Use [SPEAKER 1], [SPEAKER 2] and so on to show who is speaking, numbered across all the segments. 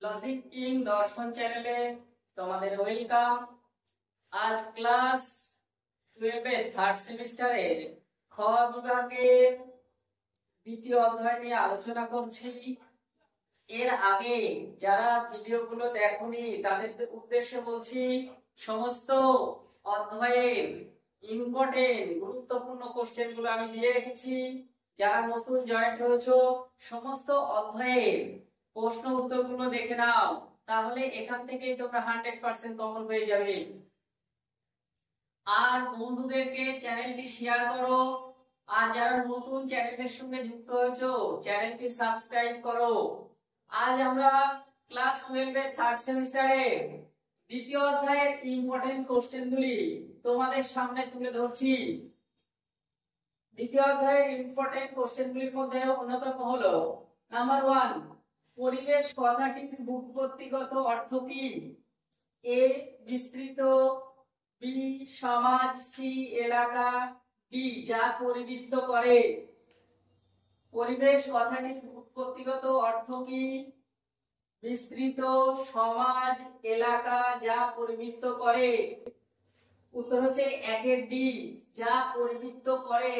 [SPEAKER 1] Logic king দর্শন চ্যানেলে তোমাদের ওয়েলকাম। আজ ক্লাস 12 এর থার্ড সেমিস্টারের খ বিভাগের দ্বিতীয় অধ্যায় নিয়ে আলোচনা করছি। এর আগে যারা ভিডিওগুলো দেখোনি তাদের উদ্দেশ্যে বলছি, সমস্ত অধ্যায়ের ইম্পর্টেন্ট গুরুত্বপূর্ণ কোশ্চেন গুলো আমি দিয়ে রেখেছি। যারা নতুন জয়েন করেছো সমস্ত অধ্যায়ের প্রশ্ন উত্তরগুলো দেখে নাও, তাহলে এখান থেকেই তোমরা 100% কমন পেয়ে যাবে। আর বন্ধুদেরকে চ্যানেলটি শেয়ার করো, আর যারা নতুন চ্যানেলের সঙ্গে যুক্ত হয়েছো চ্যানেলটি সাবস্ক্রাইব করো। আজ আমরা ক্লাস 12 এর থার্ড সেমিস্টারের দ্বিতীয় অধ্যায়ের ইম্পর্টেন্ট কোশ্চেনগুলি তোমাদের সামনে তুলে ধরছি। দ্বিতীয় অধ্যায়ের ইম্পর্টেন্ট কোশ্চেনগুলির মধ্যে অন্যতম হলো নাম্বার 1, পরিবেশ কথাটির ব্যুৎপত্তিগত অর্থ কি? এ বিস্তৃত, বি সমাজ, সি এলাকা, ডি যা পরিবৃত্ত করে। পরিবেশ কথাটির ব্যুৎপত্তিগত অর্থ কি? বিস্তৃত, সমাজ, এলাকা, যা পরিবৃত্ত করে। উত্তর হচ্ছে 1 এর ডি, যা পরিবৃত্ত করে।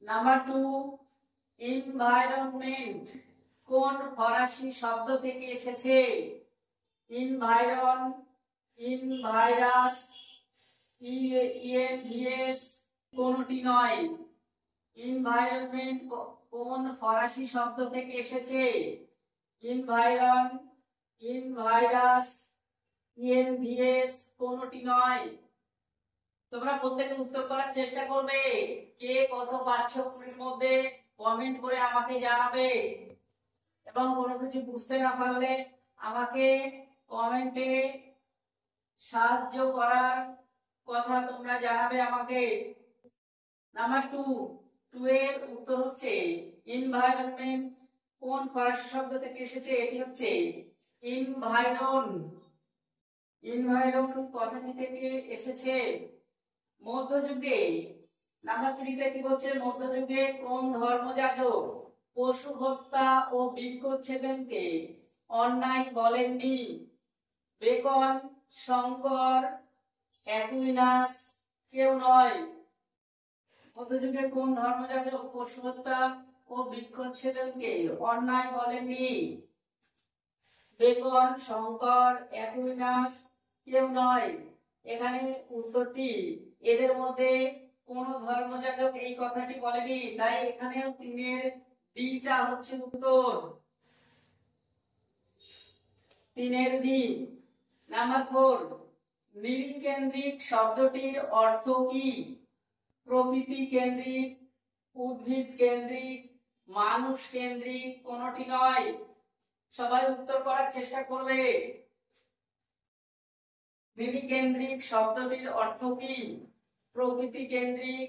[SPEAKER 1] নাম্বার 2, এনভায়রনমেন্ট কোন ফরাসি শব্দ থেকে এসেছে? ইনভাইরাস, ইএনভিএস কোনটি নয়। এনভায়রনমেন্ট কোন ফরাসি শব্দ থেকে এসেছে? ইনভাইরাস, ইএনভিএস কোনটি নয়। তোমরা প্রত্যেকে উত্তর করার চেষ্টা করবে। কে কত পাচ্ছ এর মধ্যে কমেন্ট করে আমাকে জানাবে, এবং কোনো কিছু বুঝতে না পারলে আমাকে কমেন্টে সাহায্য করার কথা তোমরা জানাবে আমাকে। নাম্বার 2 এর উত্তর হচ্ছে এনভায়রনমেন্ট কোন ফরাসি শব্দ থেকে এসেছে? এটি হচ্ছে এনভায়রন কথাটি থেকে এসেছে মধ্যযুগে। নাম্বার 3 তে কি বলছে? মধ্যযুগে কোন ধর্মযাজক পশু হত্যা ও বৃক্ষচ্ছেদনকে অন্যায় বলেননি? বেকন, শঙ্কর, অ্যাকুইনাস, কেউ নয়। মধ্যযুগে কোন ধর্মযাজক পশু হত্যা ও বৃক্ষচ্ছেদনকে অন্যায় বলেননি? বেকন, শঙ্কর, অ্যাকুইনাস, কেউ নয়। এখানে উত্তরটি এদের মধ্যে কোন ধর্মযাজক এই কথাটি বলেনি, তাই এখানেও 3 এর ডিটা হচ্ছে উত্তর। 3 এর ডি। নাম্বার 4, নৃকেন্দ্রিক শব্দটির অর্থ কি? প্রকৃতি কেন্দ্রিক, উদ্ভিদ কেন্দ্রিক, মানুষ কেন্দ্রিক কোনটি নয়। সবাই উত্তর করার চেষ্টা করবে। নৃকেন্দ্রিক শব্দটির অর্থ কি? প্রকৃতি কেন্দ্রিক,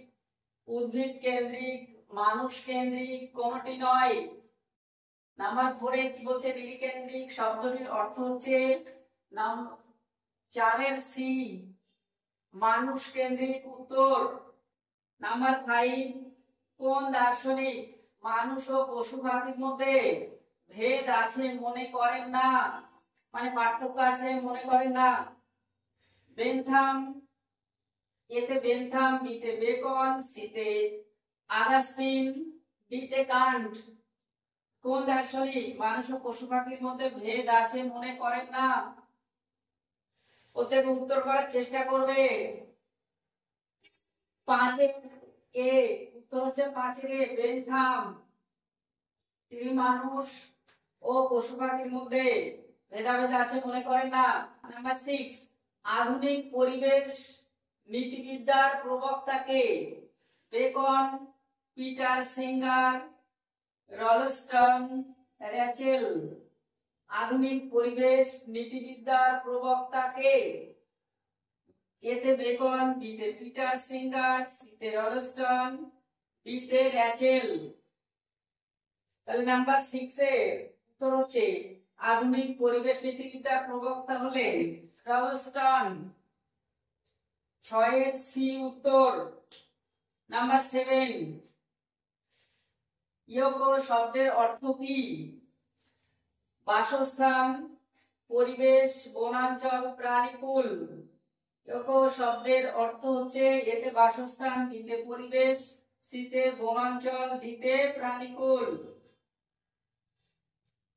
[SPEAKER 1] উদ্ভিদ কেন্দ্রিক, মানুষ কেন্দ্রিক কোনটি নয়। নাম্বার 4 এ কি বলছে? নৃকেন্দ্রিক শব্দটির অর্থ হচ্ছে 4 এর সি, মানুষ কেন্দ্রিক উত্তর। নাম্বার 5, কোন দার্শনিক মানুষ ও পশু পাখির মধ্যে ভেদ আছে মনে করেন না, মানে পার্থক্য আছে মনে করেন না? বেনথাম। এতে বেনথাম, বিতে বেকন, সিতে আগাস্টিন, ডিতে কান্ট। কোন দার্শনিক মানুষ ও পশু পাখির মধ্যে ভেদ আছে মনে করেন না? প্রত্যেক উত্তর করার চেষ্টা করবে। 5 এ উত্তর হচ্ছে 5 এ বেনথাম। তিনি মানুষ ও পশু পাখির মধ্যে ভেদাভেদ আছে মনে করেন না। নাম্বার 6, আধুনিক পরিবেশ নীতিবিদ্যার প্রবক্তা কে? Bacon, Peter Singer, Rolston, Rachel. আধুনিক পরিবেশ নীতিবিদ্যার প্রবক্তা কে? এতে বেকন, বিতে পিটার সিঙ্গার, সিতে রলস্টন, ডিতে র্যাচেল। তাহলে নাম্বার 6 এর উত্তর হচ্ছে আধুনিক পরিবেশ নীতিবিদ্যার প্রবক্তা হলেন রলস্টন। 6 এর সি উত্তর। নাম্বার 7, ইয়োগো শব্দের অর্থ কি? বাসস্থান, পরিবেশ, বনাঞ্চল, প্রাণীকুল। দেখো শব্দের অর্থ হচ্ছে এতে বাসস্থান, দিতে পরিবেশ, সিতে বনাঞ্চল, দিতে প্রাণীকুল।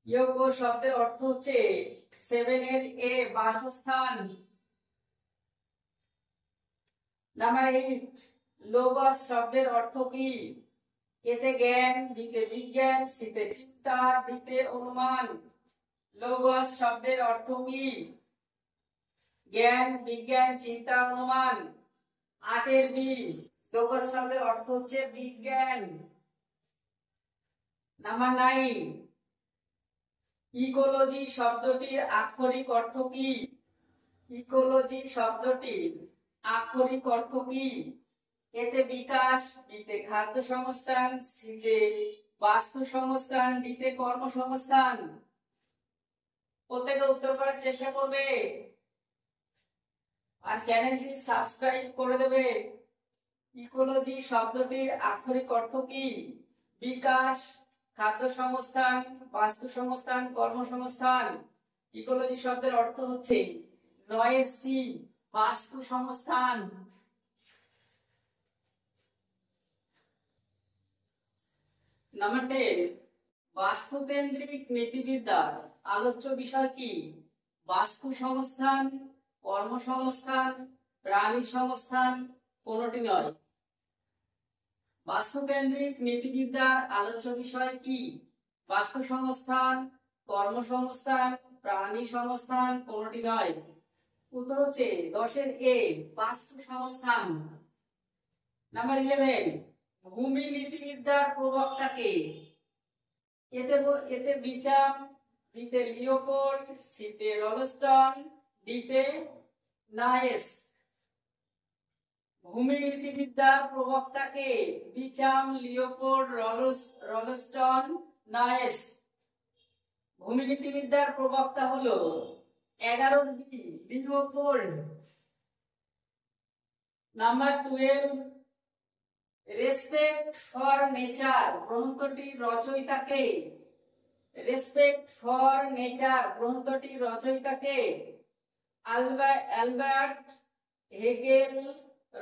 [SPEAKER 1] ইয়োগো শব্দের অর্থ হচ্ছে 7 এর এ বাসস্থান। নাম্বার 8 লোগস শব্দের অর্থ কি? এতে জ্ঞান, দিতে বিজ্ঞান, সিতে চিন্তা, দিতে অনুমান। লোগস শব্দের অর্থ কি? জ্ঞান, বিজ্ঞান, চিন্তা, অনুমান। 8 এর বি লোগস শব্দের অর্থ হচ্ছে বিজ্ঞান। নাম্বার 9 ইকোলজি শব্দটির আক্ষরিক অর্থ কি? ইকোলজি শব্দটির আক্ষরিক অর্থ কি? এতে বিকাশ, বিতে খাদ্য সংস্থান, সিতে বাস্তু সংস্থান, দিতে কর্মসংস্থান। প্রত্যেকে উত্তর করার চেষ্টা করবে আর চ্যানেলটি সাবস্ক্রাইব করে দেবে। ইকোলজি শব্দটির আক্ষরিক অর্থ কি? বিকাশ, খাদ্য সংস্থান, বাস্তু সংস্থান, কর্মসংস্থান। ইকোলজি শব্দের অর্থ হচ্ছে 9 এর সি বাস্তু সংস্থান। নাম্বার 10 বাস্তুকেন্দ্রিক নীতিবিদ্যার আলোচ্য বিষয় কি? বাস্তু সংস্থান, কর্মসংস্থান, প্রাণী সংস্থান, কোনটি নয়। বাস্তুকেন্দ্রিক নীতিবিদ্যার আলোচ্য বিষয় কি? বাস্তু সংস্থান, কর্মসংস্থান, প্রাণী সংস্থান, কোনটি নয়। উত্তর হচ্ছে 10 এর এ বাস্তু সংস্থান। নাম্বার 11 ভূমি নীতিবিদ্যার প্রবক্তা কে? এতে বিচাম, দিতে লিওপোল্ড, সিতে রলস্টন, দিতে নায়েস। ভূমি নীতিবিদ্যার প্রবক্তা কে? বিচাম, লিওপোল্ড, রলস্টন, নায়েস। ভূমি নীতিবিদ্যার প্রবক্তা হলো 11 B Leopold. Number 12 respect for nature গ্রন্থটির রচয়িতা কে? রেসপেক্ট ফর নেচার গ্রন্থটির রচয়িতা কে? Albert Hegel,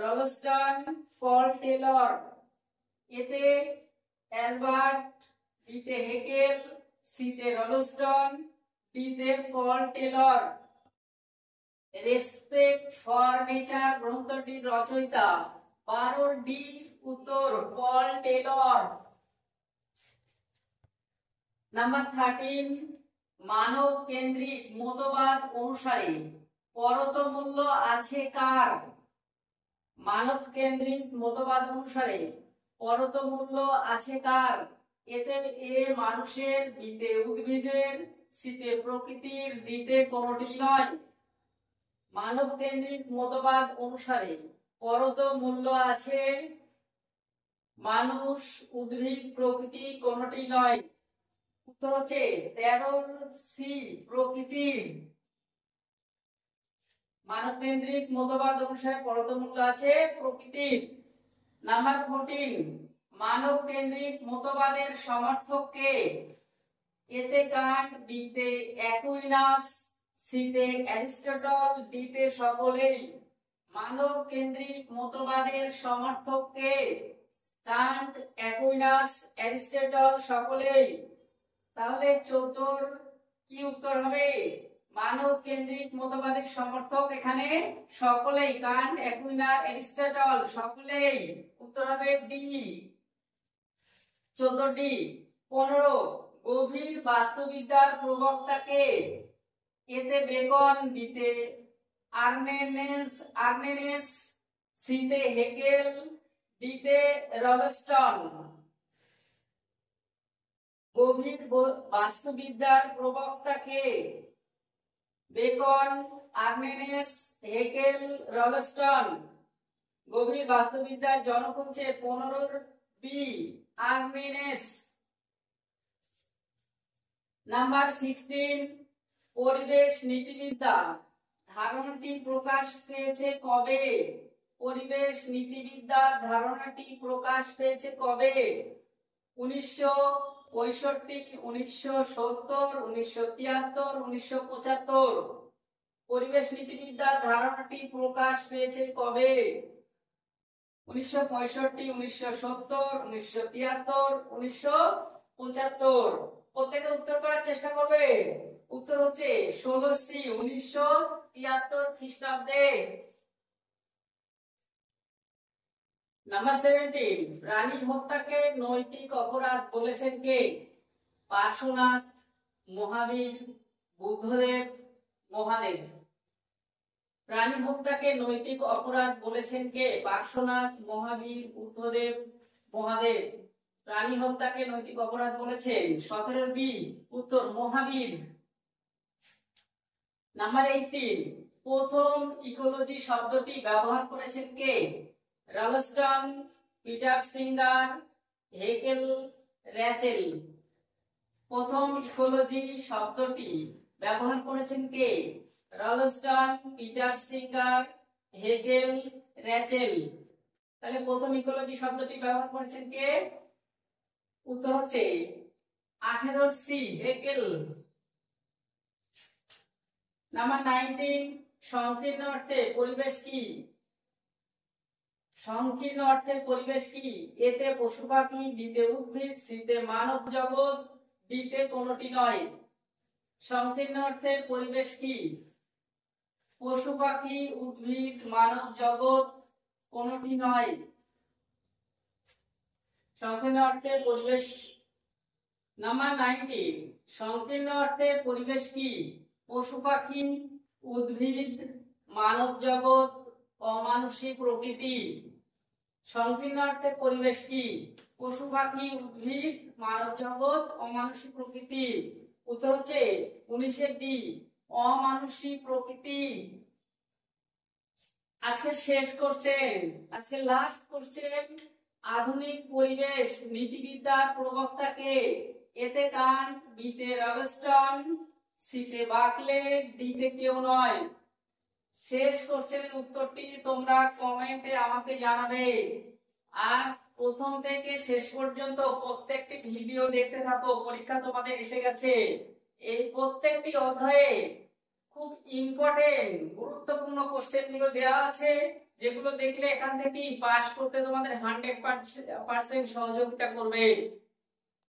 [SPEAKER 1] Rolston, Paul Taylor. এতে অ্যালবার্ট, বিতে হেগেল, সিতে রলস্টন, ডিতে Paul Taylor. Respect for nature গ্রন্থটির রচয়িতা 12 ডি উত্তর পল টেলর। নাম্বার 13 মানব কেন্দ্রিক মতবাদ অনুসারে পরত মূল্য আছে কার? মানব কেন্দ্রিক মতবাদ অনুসারে পরত মূল্য আছে কার? এতে এ মানুষের, বিতে উদ্ভিদের, সিতে প্রকৃতির, দিতে কোনটি নয়। মানব কেন্দ্রিক মতবাদ অনুসারে পরত মূল্য আছে মানুষ, উদ্ভিদ, প্রকৃতি, কোনটি নয়। উত্তর হচ্ছে 13 সি প্রকৃতি। মানব কেন্দ্রিক মতবাদ অনুসারে পরত মূল্য আছে প্রকৃতির। নাম্বার 14 মানব কেন্দ্রিক মতবাদের সমর্থক কে? এতে কান্ট, বিতে অ্যাকুইনাস, সিতে অ্যারিস্টটল, দিতে সকলেই। মানব কেন্দ্রিক মতবাদের সমর্থক কে? কান্ট, অ্যাকুইনাস, অ্যারিস্টটল, সকলেই। তাহলে 14 কি উত্তর হবে? মানব কেন্দ্রিক মতবাদের সমর্থক এখানে সকলেই, কান্ট, অ্যাকুইনাস, অ্যারিস্টটল, সকলেই। উত্তর হবে ডি 14 ডি। 15 গভীর বাস্তুবিদ্যার প্রবক্তা কে? এতে বেকন, দিতে আর্নেনেস, সিতে হেগেল, দিতে রলস্টন। গভীর বাস্তুবিদ্যার প্রবক্তা কে? Beacon, আর্নেনেস, Hegel, রলস্টন। গভীর বাস্তুবিদ্যার জনক হচ্ছে 15 বি আর্নেনেস। নাম্বার 16 পরিবেশ নীতিবিদ্যা ধারণাটি প্রকাশ পেয়েছে কবে? পরিবেশ নীতিবিদ্যার ধারণাটি প্রকাশ পেয়েছে কবে? 1965, 1970, 1973, 1975 পরিবেশ নীতিবিদ্যার ধারণাটি প্রকাশ পেয়েছে কবে? 1965, 1970, 1973, 1975। প্রত্যেকে উত্তর করার চেষ্টা করবে। উত্তর হচ্ছে 16 1973 খ্রিস্টাব্দে। নাম্বার 17, প্রাণী হত্যাকে নৈতিক অপরাধ বলেছেন কে? পার্শ্বনাথ, মহাবীর, বুদ্ধদেব, মহাদেব। প্রাণী হত্যাকে নৈতিক অপরাধ বলেছেন কে? পার্শ্বনাথ, মহাবীর, বুদ্ধদেব, মহাদেব। প্রাণী হত্যাকে নৈতিক অপরাধ বলেছেন 17 বি উত্তর মহাবীর। নাম্বার 18, প্রথম ইকোলজি শব্দটি ব্যবহার করেছেন কে? Rolston, Peter Singer, Hegel, Rachel. প্রথম ইকোলজি শব্দটি ব্যবহার করেছেন কে? Rolston, Peter Singer, Hegel, Rachel. তাহলে প্রথম ইকোলজি শব্দটি ব্যবহার করেছেন কে? উত্তর হচ্ছে 18 সি হেগেল। নাম্বার 19, সংকীর্ণ অর্থে পরিবেশ কি? সংকীর্ণ অর্থে পরিবেশ কি? এতে পশু পাখি, বিতে উদ্ভিদ, সিতে মানব জগৎ, ডিতে কোনটি নয়। সংকীর্ণ অর্থে পরিবেশ কি? পশু পাখি, উদ্ভিদ, মানব জগৎ, কোনটি নয়। সংকীর্ণ অর্থে পরিবেশ। নাম্বার 19, সংকীর্ণ অর্থে পরিবেশ কি? পশু পাখি, উদ্ভিদ, মানব জগৎ, অমানুষিক প্রকৃতি। সংকীর্ণ অর্থে পরিবেশ কি? পশু পাখি, উদ্ভিদ, মানব জগৎ, অমানুষিক প্রকৃতি। উত্তর হচ্ছে 19 ডি অমানুষিক প্রকৃতি। আজকে শেষ কোশ্চেন, আজকে লাস্ট কোশ্চেন। আধুনিক পরিবেশ নীতিবিদ্যার প্রবক্তা কে? এতে কান্ট, বিতে রালস্টন, সিতে বাকলে, ডিতে কেউ নয়। শেষ কোশ্চেনের উত্তরটি তোমরা কমেন্টে আমাকে জানাবে। আর প্রথম থেকে শেষ পর্যন্ত প্রত্যেকটি ভিডিও দেখতে থাকো, পরীক্ষা তোমাদের এসে গেছে। এই প্রত্যেকটি অধ্যায়ে খুব ইম্পর্টেন্ট গুরুত্বপূর্ণ কোশ্চেন গুলো দেওয়া আছে, যেগুলো দেখলে এখান থেকেই পাস করতে তোমাদের 100% সহযোগিতা করবে।